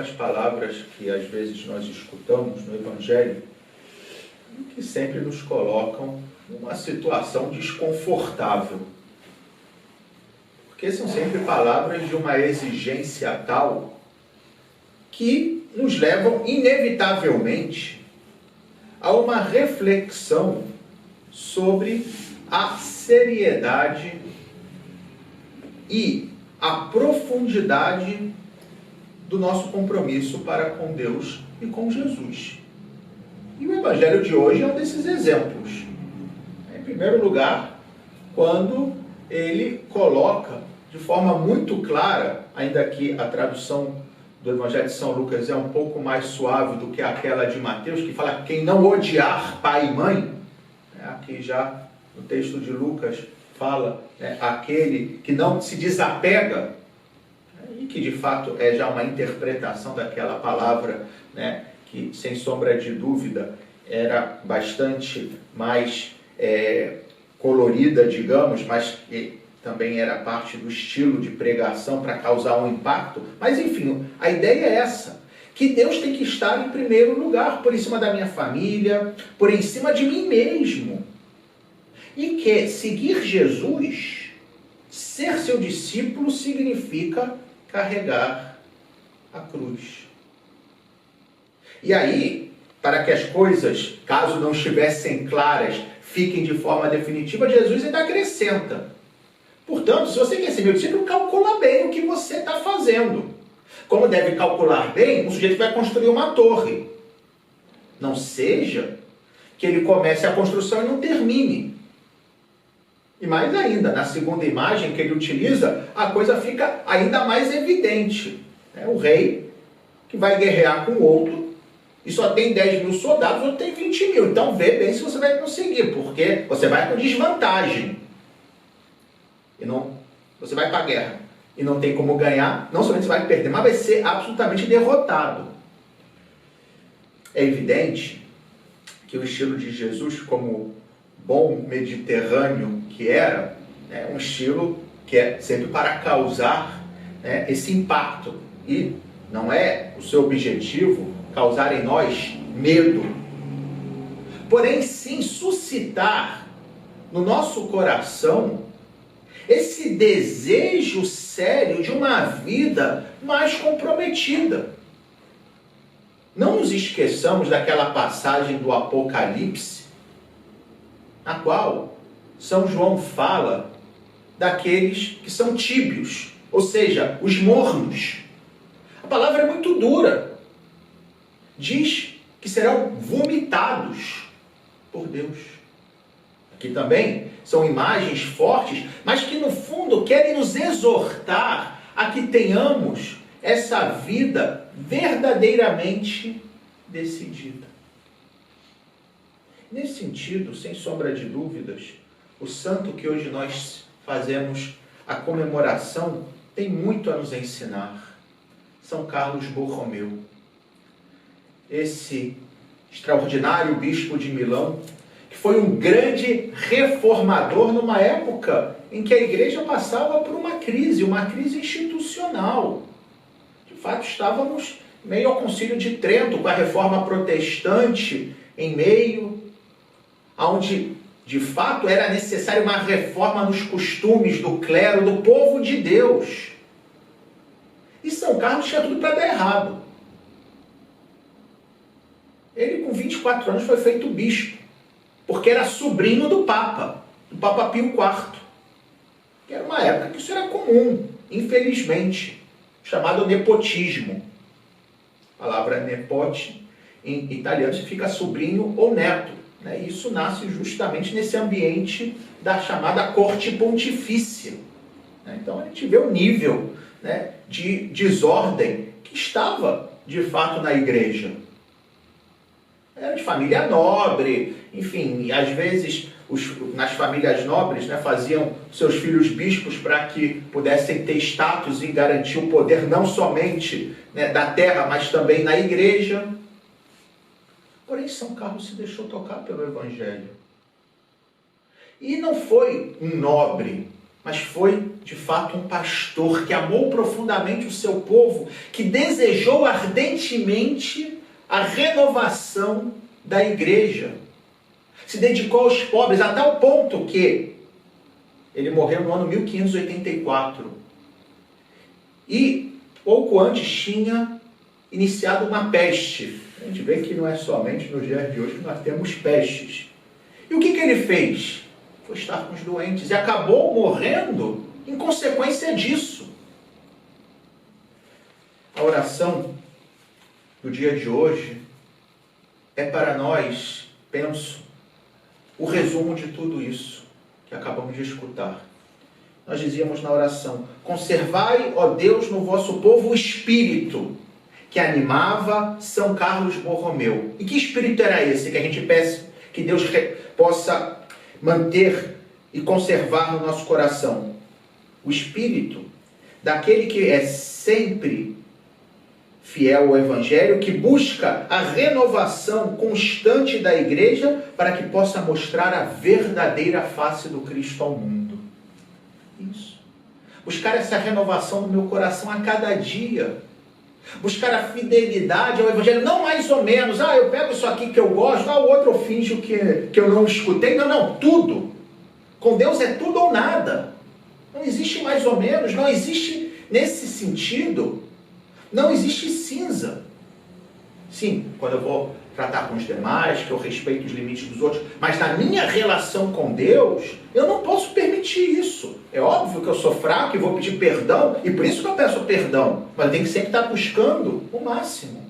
algumas palavras que às vezes nós escutamos no Evangelho que sempre nos colocam numa situação desconfortável. Porque são sempre palavras de uma exigência tal que nos levam inevitavelmente a uma reflexão sobre a seriedade e a profundidade do nosso compromisso para com Deus e com Jesus. E o Evangelho de hoje é um desses exemplos. Em primeiro lugar, quando ele coloca de forma muito clara, ainda que a tradução do Evangelho de São Lucas é um pouco mais suave do que aquela de Mateus, que fala quem não odiar pai e mãe. Aqui já no texto de Lucas fala aquele que não se desapega, e que de fato é já uma interpretação daquela palavra, que sem sombra de dúvida era bastante mais colorida, digamos, mas que também era parte do estilo de pregação para causar um impacto. Mas enfim, a ideia é essa, que Deus tem que estar em primeiro lugar, por em cima da minha família, por em cima de mim mesmo. E que seguir Jesus, ser seu discípulo, significa carregar a cruz. E aí, para que as coisas, caso não estivessem claras, fiquem de forma definitiva, Jesus ainda acrescenta. Portanto, se você quer ser meu discípulo, calcula bem o que você está fazendo. Como deve calcular bem, um sujeito vai construir uma torre. Não seja que ele comece a construção e não termine. E mais ainda, na segunda imagem que ele utiliza, a coisa fica ainda mais evidente. O rei que vai guerrear com o outro e só tem 10 mil soldados, outro tem 20 mil. Então vê bem se você vai conseguir, porque você vai com desvantagem. E não, você vai para a guerra e não tem como ganhar, não somente você vai perder, mas vai ser absolutamente derrotado. É evidente que o estilo de Jesus, como bom mediterrâneo que era, é um estilo que é sempre para causar esse impacto. E não é o seu objetivo causar em nós medo, porém sim suscitar no nosso coração esse desejo sério de uma vida mais comprometida. Não nos esqueçamos daquela passagem do Apocalipse, na qual São João fala daqueles que são tíbios, ou seja, os mornos. A palavra é muito dura. Diz que serão vomitados por Deus. Aqui também são imagens fortes, mas que no fundo querem nos exortar a que tenhamos essa vida verdadeiramente decidida. Nesse sentido, sem sombra de dúvidas, o santo que hoje nós fazemos a comemoração tem muito a nos ensinar. São Carlos Borromeu. Esse extraordinário bispo de Milão, que foi um grande reformador numa época em que a igreja passava por uma crise institucional. De fato, estávamos meio ao Concílio de Trento, com a reforma protestante em meio, onde de fato era necessária uma reforma nos costumes do clero, do povo de Deus. E São Carlos tinha tudo para dar errado. Ele, com 24 anos, foi feito bispo, porque era sobrinho do Papa Pio IV. Que era uma época que isso era comum, infelizmente, chamado nepotismo. A palavra nepote, em italiano, significa sobrinho ou neto. E isso nasce justamente nesse ambiente da chamada corte pontifícia. Então a gente vê o nível de desordem que estava, de fato, na igreja. Era de família nobre, enfim, e às vezes nas famílias nobres faziam seus filhos bispos para que pudessem ter status e garantir o poder não somente da terra, mas também na igreja. Porém, São Carlos se deixou tocar pelo Evangelho. E não foi um nobre, mas foi, de fato, um pastor que amou profundamente o seu povo, que desejou ardentemente a renovação da igreja. Se dedicou aos pobres, a tal ponto que ele morreu no ano 1584. E, pouco antes, tinha iniciado uma peste. A gente vê que não é somente nos dias de hoje que nós temos pestes. E o que ele fez? Foi estar com os doentes e acabou morrendo em consequência disso. A oração do dia de hoje é para nós, penso, o resumo de tudo isso que acabamos de escutar. Nós dizíamos na oração: conservai, ó Deus, no vosso povo o espírito que animava São Carlos Borromeu. E que espírito era esse que a gente peça que Deus possa manter e conservar no nosso coração? O espírito daquele que é sempre fiel ao Evangelho, que busca a renovação constante da igreja para que possa mostrar a verdadeira face do Cristo ao mundo. Isso. Buscar essa renovação no meu coração a cada dia. Buscar a fidelidade ao Evangelho, não mais ou menos. Eu pego isso aqui que eu gosto, o outro eu finjo que eu não escutei. Não, tudo. Com Deus é tudo ou nada. Não existe mais ou menos, não existe nesse sentido, não existe cinza. Sim, quando eu vou tratar com os demais, que eu respeito os limites dos outros, mas na minha relação com Deus, eu não posso permitir isso. É óbvio que eu sou fraco e vou pedir perdão, e por isso que eu peço perdão, mas eu tenho que sempre estar buscando o máximo.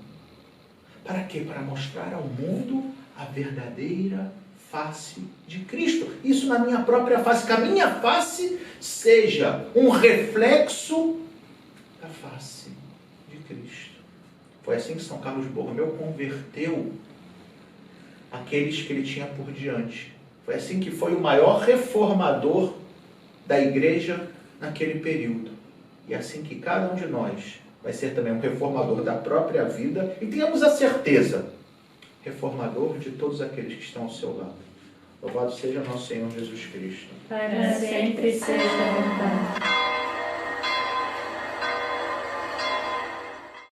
Para quê? Para mostrar ao mundo a verdadeira face de Cristo. Isso na minha própria face, que a minha face seja um reflexo da face de Cristo. Foi assim que São Carlos Borromeu converteu aqueles que ele tinha por diante. Foi assim que foi o maior reformador da igreja naquele período. E é assim que cada um de nós vai ser também um reformador da própria vida, e tenhamos a certeza, reformador de todos aqueles que estão ao seu lado. Louvado seja nosso Senhor Jesus Cristo. Para sempre seja louvado.